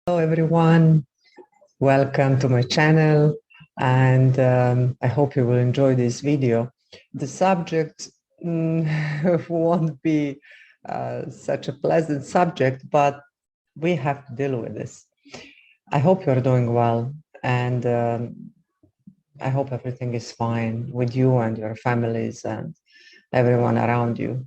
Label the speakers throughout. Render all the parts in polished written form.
Speaker 1: Hello everyone, welcome to my channel, and I hope you will enjoy this video. The subject won't be such a pleasant subject, but we have to deal with this. I hope you're doing well, and I hope everything is fine with you and your families and everyone around you.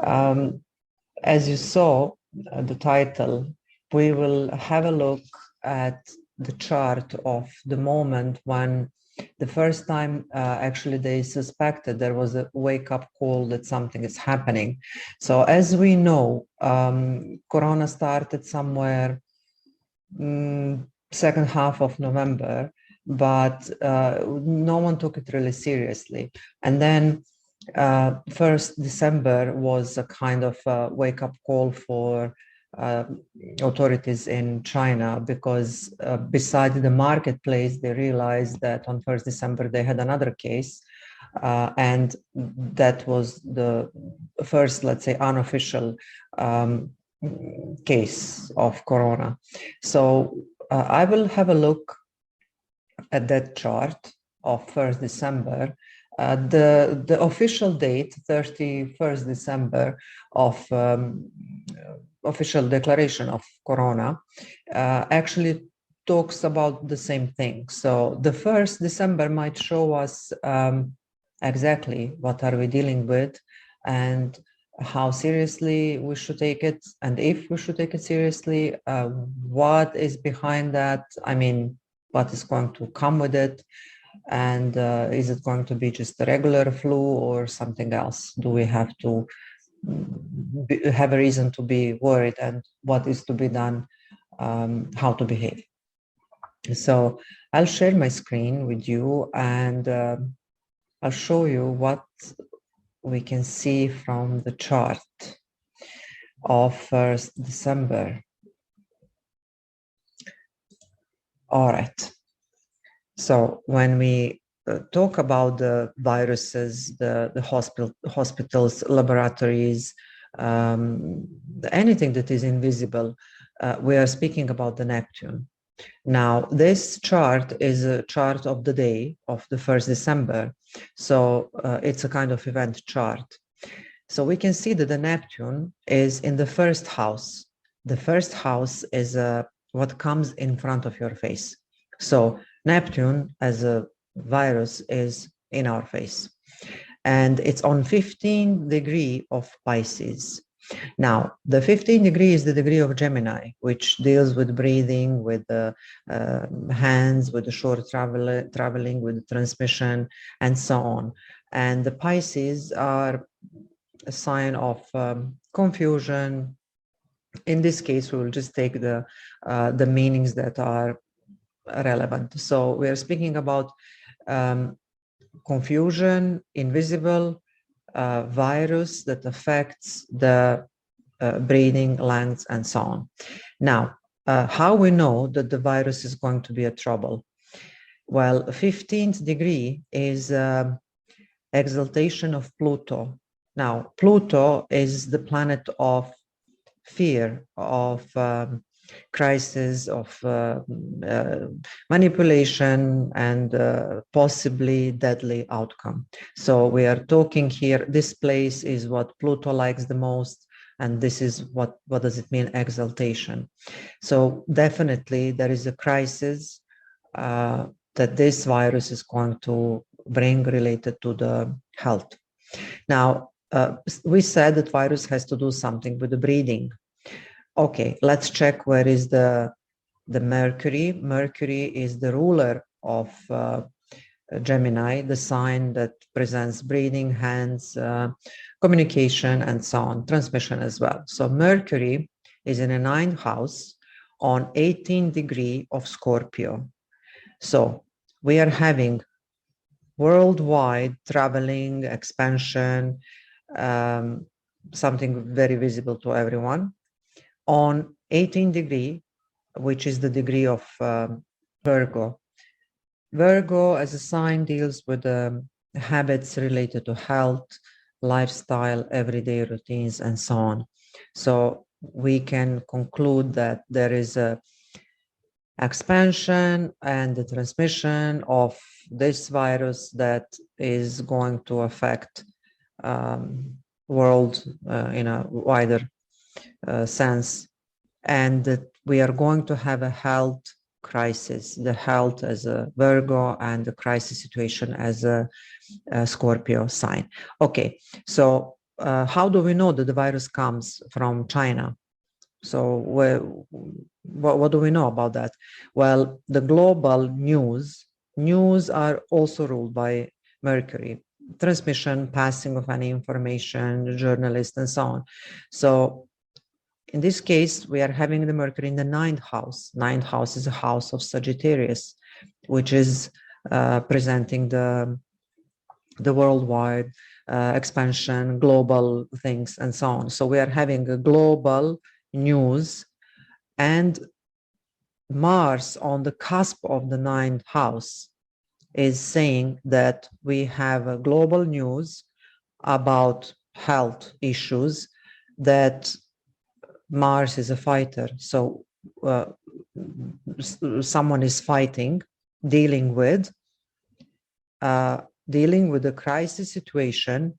Speaker 1: As you saw the title, we will have a look at the chart of the moment when the first time actually they suspected there was a wake-up call that something is happening. So as we know, Corona started somewhere second half of November, but no one took it really seriously. And then 1st December was a kind of wake-up call for authorities in China, because beside the marketplace, they realized that on 1st December they had another case, and that was the first, let's say, unofficial case of Corona. So I will have a look at that chart of 1st December. The official date, 31st December, of official declaration of Corona, actually talks about the same thing. So the 1st December might show us exactly what are we dealing with and how seriously we should take it, and if we should take it seriously, what is behind that. I mean, what is going to come with it, and is it going to be just a regular flu or something else? Do we have to have a reason to be worried, and what is to be done, how to behave? So I'll share my screen with you, and I'll show you what we can see from the chart of 1st December. All right. So when we talk about the viruses, the hospitals, laboratories, anything that is invisible, we are speaking about the Neptune. Now, this chart is a chart of the day of the 1st December. So it's a kind of event chart. So we can see that the Neptune is in the first house. The first house is what comes in front of your face. So Neptune as a virus is in our face, and it's on 15 degree of Pisces. Now, the 15 degree is the degree of Gemini, which deals with breathing, with the hands, with the short traveling, with the transmission, and so on. And the Pisces are a sign of confusion. In this case, we will just take the meanings that are relevant. So we are speaking about confusion, invisible virus that affects the breathing, lungs, and so on. Now, how we know that the virus is going to be a trouble? Well, 15th degree is exaltation of Pluto. Now, Pluto is the planet of fear, of crisis, of manipulation, and possibly deadly outcome. So we are talking here, this place is what Pluto likes the most, and this is what does it mean, exaltation. So definitely there is a crisis that this virus is going to bring related to the health. Now, we said that virus has to do something with the breathing. Okay, let's check where is the Mercury. Mercury is the ruler of Gemini, the sign that presents breathing, hands, communication, and so on, transmission as well. So Mercury is in a 9th house on 18 degree of Scorpio. So we are having worldwide traveling, expansion, something very visible to everyone. On 18 degree, which is the degree of Virgo. Virgo as a sign deals with habits related to health, lifestyle, everyday routines, and so on. So we can conclude that there is a expansion and the transmission of this virus that is going to affect world in a wider sense, and that we are going to have a health crisis, the health as a Virgo and the crisis situation as a Scorpio sign. Okay, so how do we know that the virus comes from China? So what do we know about that? Well, the global news are also ruled by Mercury. Transmission, passing of any information, journalists, and so on. So in this case, we are having the Mercury in the 9th house. 9th house is a house of Sagittarius, which is presenting the worldwide expansion, global things, and so on. So we are having a global news, and Mars on the cusp of the 9th house is saying that we have a global news about health issues, that Mars is a fighter. So someone is fighting, dealing with the crisis situation,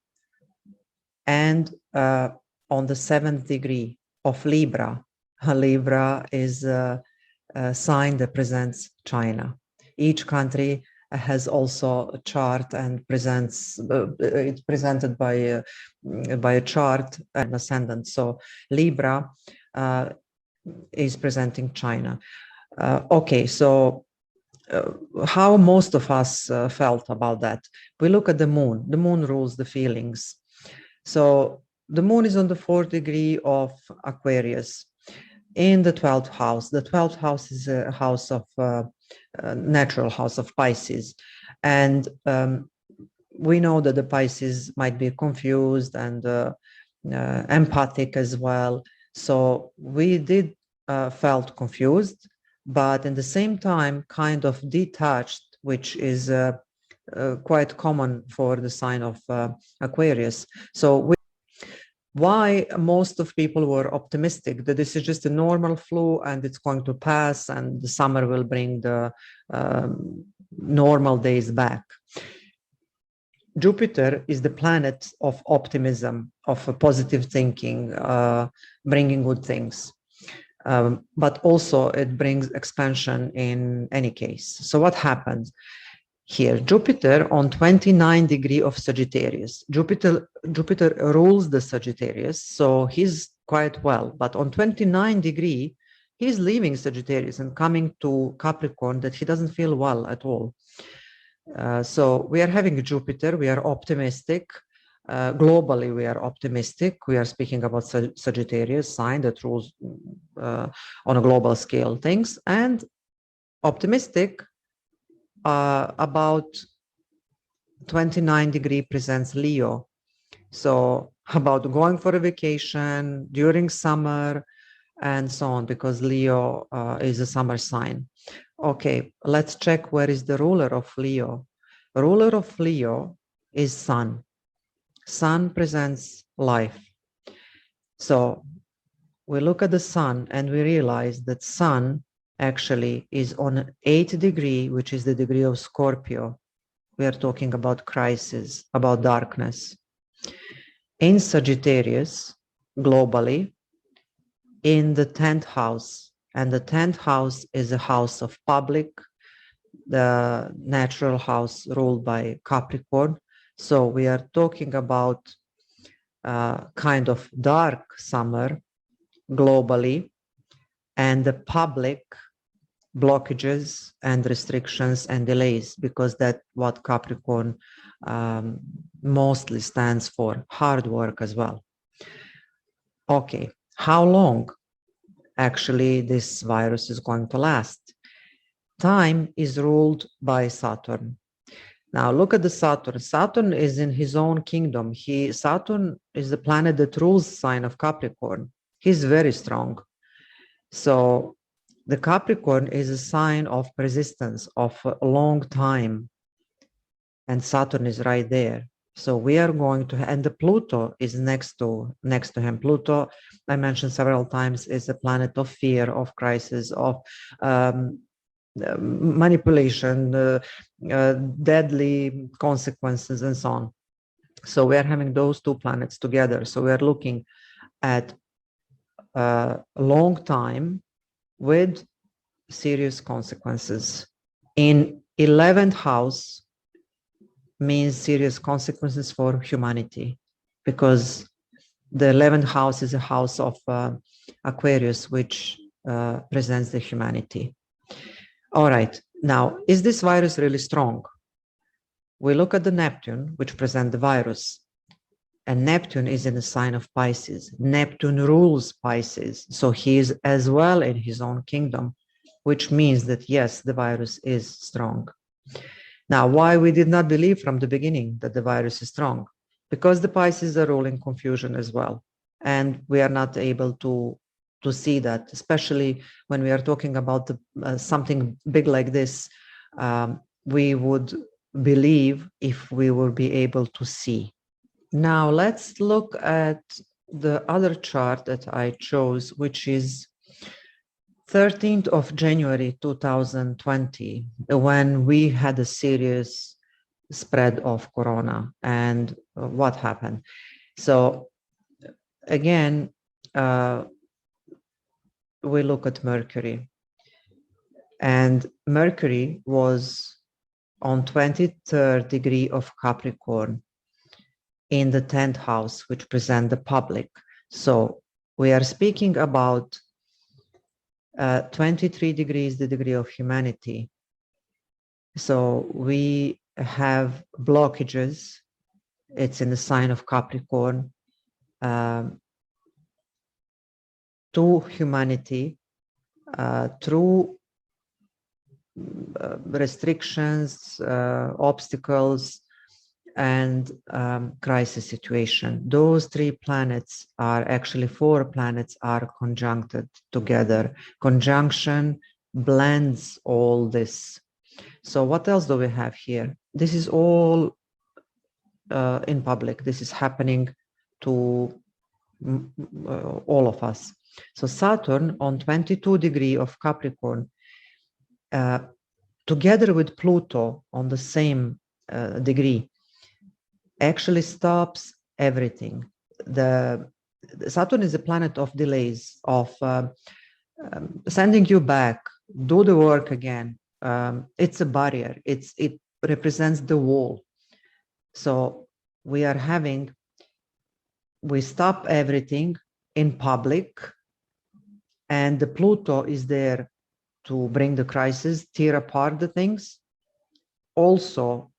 Speaker 1: and on the 7th degree of Libra. Libra is a sign that presents China. Each country has also a chart and presents, it's presented by a chart and ascendant. So Libra is presenting China. Okay, so how most of us felt about that? We look at the moon. The moon rules the feelings. So the moon is on the 4th degree of Aquarius in the 12th house. The 12th house is a house of natural house of Pisces. And we know that the Pisces might be confused and empathic as well. So we did felt confused, but at the same time kind of detached, which is quite common for the sign of Aquarius. So why most of people were optimistic that this is just a normal flu and it's going to pass and the summer will bring the normal days back. Jupiter is the planet of optimism, of positive thinking, bringing good things. But also it brings expansion in any case. So what happens here? Jupiter on 29 degree of Sagittarius. Jupiter rules the Sagittarius, so he's quite well. But on 29 degree, he's leaving Sagittarius and coming to Capricorn that he doesn't feel well at all. So we are having Jupiter, we are optimistic. Globally, we are optimistic. We are speaking about Sagittarius sign that rules on a global scale things, and optimistic about 29 degree presents Leo. So about going for a vacation during summer and so on, because Leo is a summer sign. Okay, let's check where is the ruler of Leo. Ruler of Leo is Sun. Sun presents life. So we look at the Sun and we realize that Sun actually is on 8th degree, which is the degree of Scorpio. We are talking about crisis, about darkness. In Sagittarius, globally, in the 10th house, and the 10th house is a house of public, the natural house ruled by Capricorn. So we are talking about kind of dark summer globally, and the public blockages and restrictions and delays, because that's what Capricorn mostly stands for, hard work as well. Okay, how long actually this virus is going to last? Time is ruled by Saturn. Now look at the Saturn. Saturn is in his own kingdom. Saturn is the planet that rules the sign of Capricorn. He's very strong. So the Capricorn is a sign of persistence, of a long time. And Saturn is right there. So we are going to, and the Pluto is next to him. Pluto, I mentioned several times, is a planet of fear, of crisis, of manipulation, deadly consequences, and so on. So we are having those two planets together. So we are looking at a long time with serious consequences. In 11th house means serious consequences for humanity, because the 11th house is a house of Aquarius, which presents the humanity. All right, now, is this virus really strong? We look at the Neptune, which presents the virus, and Neptune is in the sign of Pisces. Neptune rules Pisces, so he is as well in his own kingdom, which means that yes, the virus is strong. Now, why we did not believe from the beginning that the virus is strong? Because the Pisces are ruling confusion as well, and we are not able to see that, especially when we are talking about something big like this. We would believe if we will be able to see. Now let's look at the other chart that I chose, which is 13th of January 2020, when we had a serious spread of corona. And what happened? So again, we look at Mercury, and Mercury was on 23rd degree of Capricorn in the 10th house, which present the public. So we are speaking about 23 degrees, the degree of humanity. So we have blockages. It's in the sign of Capricorn to humanity through restrictions, obstacles, and crisis situation. Those three planets are actually, four planets are conjuncted together. Conjunction blends all this. So what else do we have here? This is all in public. This is happening to all of us. So Saturn on 22 degree of Capricorn, together with Pluto on the same degree, actually stops everything. The Saturn is a planet of delays, of sending you back, do the work again. It's a barrier. It represents the wall. So we stop everything in public, and the Pluto is there to bring the crisis, tear apart the things, also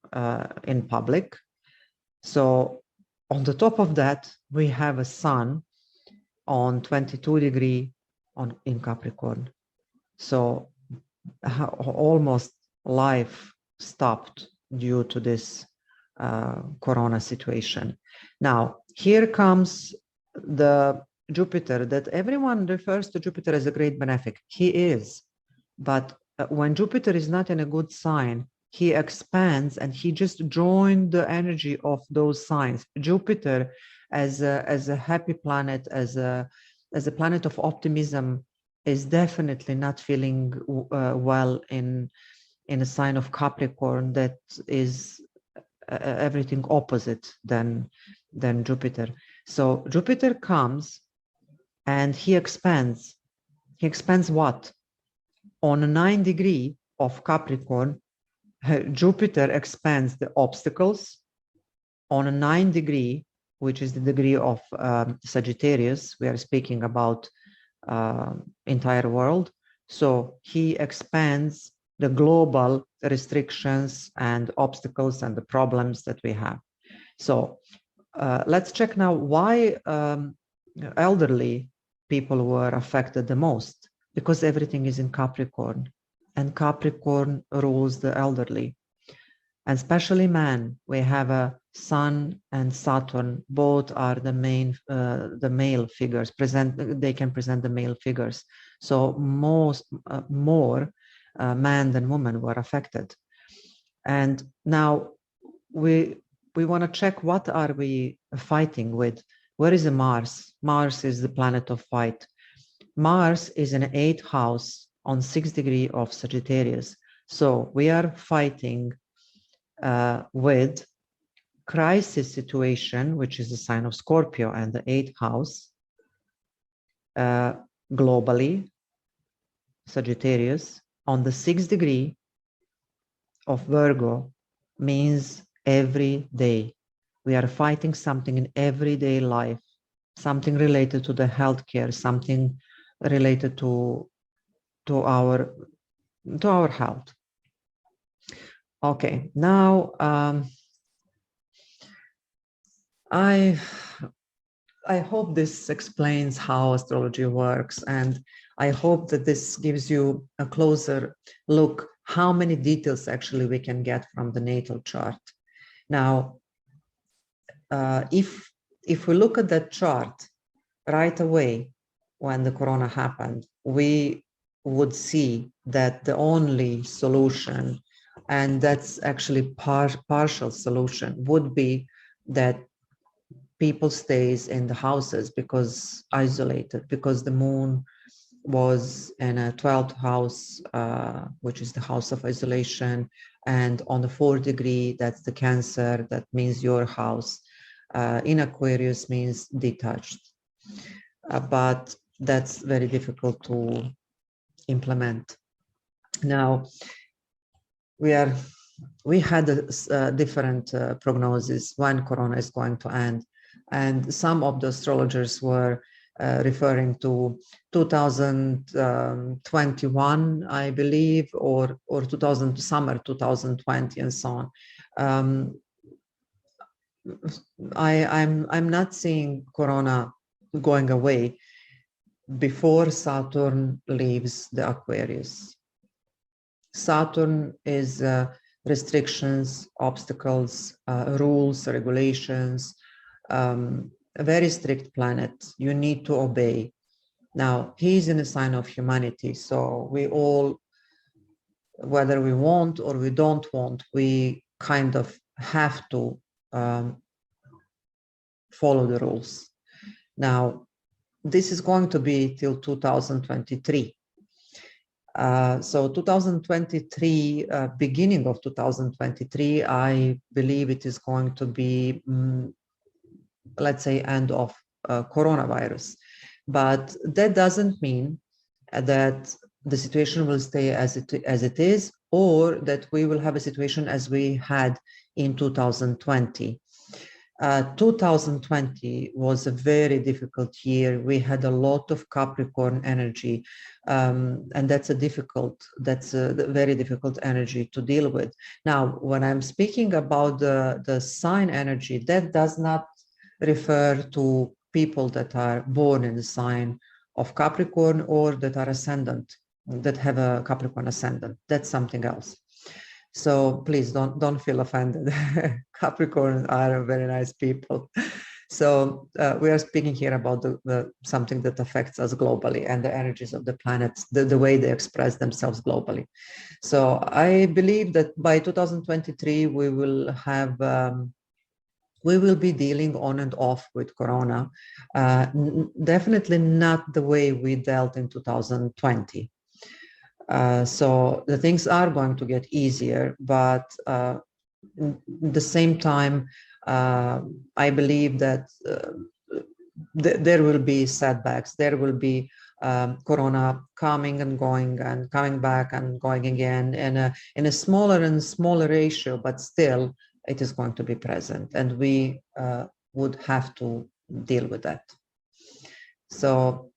Speaker 1: in public. So on the top of that, we have a Sun on 22 degree in Capricorn. So almost life stopped due to this corona situation. Now, here comes the Jupiter, that everyone refers to Jupiter as a great benefic. He is, but when Jupiter is not in a good sign, he expands and he just joined the energy of those signs. Jupiter as a happy planet, as a planet of optimism, is definitely not feeling well in a sign of Capricorn that is everything opposite than Jupiter. So Jupiter comes and he expands. He expands what? On a 9 degree of Capricorn, Jupiter expands the obstacles. On a 9 degree, which is the degree of Sagittarius, we are speaking about entire world. So he expands the global restrictions and obstacles and the problems that we have. So let's check now why elderly people were affected the most, because everything is in Capricorn, and Capricorn rules the elderly, and especially man. We have a Sun and Saturn, both are the the male figures they can present the male figures. So more man than woman were affected. And now we want to check, what are we fighting with? Where is the Mars? Mars is the planet of fight. Mars is in the 8th house on 6th degree of Sagittarius. So we are fighting with crisis situation, which is the sign of Scorpio and the 8th house, globally, Sagittarius, on the 6th degree of Virgo, means every day. We are fighting something in everyday life, something related to the healthcare, something related to our health. Okay, now I hope this explains how astrology works, and I hope that this gives you a closer look how many details actually we can get from the natal chart. Now, if we look at that chart right away when the corona happened, we would see that the only solution, and that's actually partial solution, would be that people stays in the houses because isolated, because the moon was in a 12th house, which is the house of isolation, and on the 4th degree, that's the Cancer, that means your house. In Aquarius means detached, but that's very difficult to implement. Now, we had a different prognosis when corona is going to end, and some of the astrologers were referring to 2021, I believe, or summer 2020, and so on. I'm not seeing corona going away before Saturn leaves the Aquarius. Saturn is restrictions, obstacles, rules, regulations, a very strict planet. You need to obey. Now, he's in a sign of humanity, so we all, whether we want or we don't want, we kind of have to follow the rules. Now, this is going to be till 2023. So 2023, beginning of 2023, I believe it is going to be, let's say, end of coronavirus. But that doesn't mean that the situation will stay as it is, or that we will have a situation as we had in 2020. 2020 was a very difficult year. We had a lot of Capricorn energy, and that's a very difficult energy to deal with. Now, when I'm speaking about the sign energy, that does not refer to people that are born in the sign of Capricorn or that are ascendant, that have a Capricorn ascendant. That's something else. So please don't feel offended. Capricorn are very nice people. So we are speaking here about the something that affects us globally, and the energies of the planets, the way they express themselves globally. So I believe that by 2023 we will have we will be dealing on and off with corona. Definitely not the way we dealt in 2020. So the things are going to get easier, but at the same time, I believe that there will be setbacks. There will be corona coming and going and coming back and going again in a smaller and smaller ratio, but still it is going to be present, and we would have to deal with that. So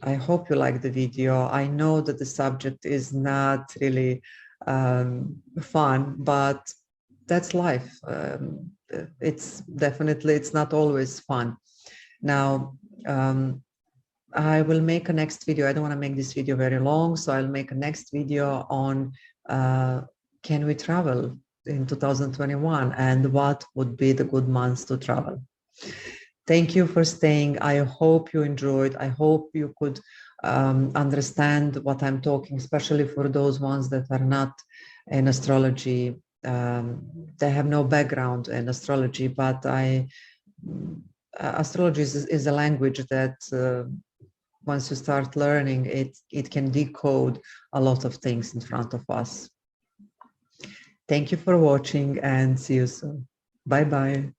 Speaker 1: I hope you like the video. I know that the subject is not really fun, but that's life. It's not always fun. Now, I will make a next video. I don't want to make this video very long, so I'll make a next video on can we travel in 2021 and what would be the good months to travel. Thank you for staying. I hope you enjoyed. I hope you could understand what I'm talking, especially for those ones that are not in astrology. They have no background in astrology, but astrology is a language that once you start learning, it can decode a lot of things in front of us. Thank you for watching and see you soon. Bye-bye.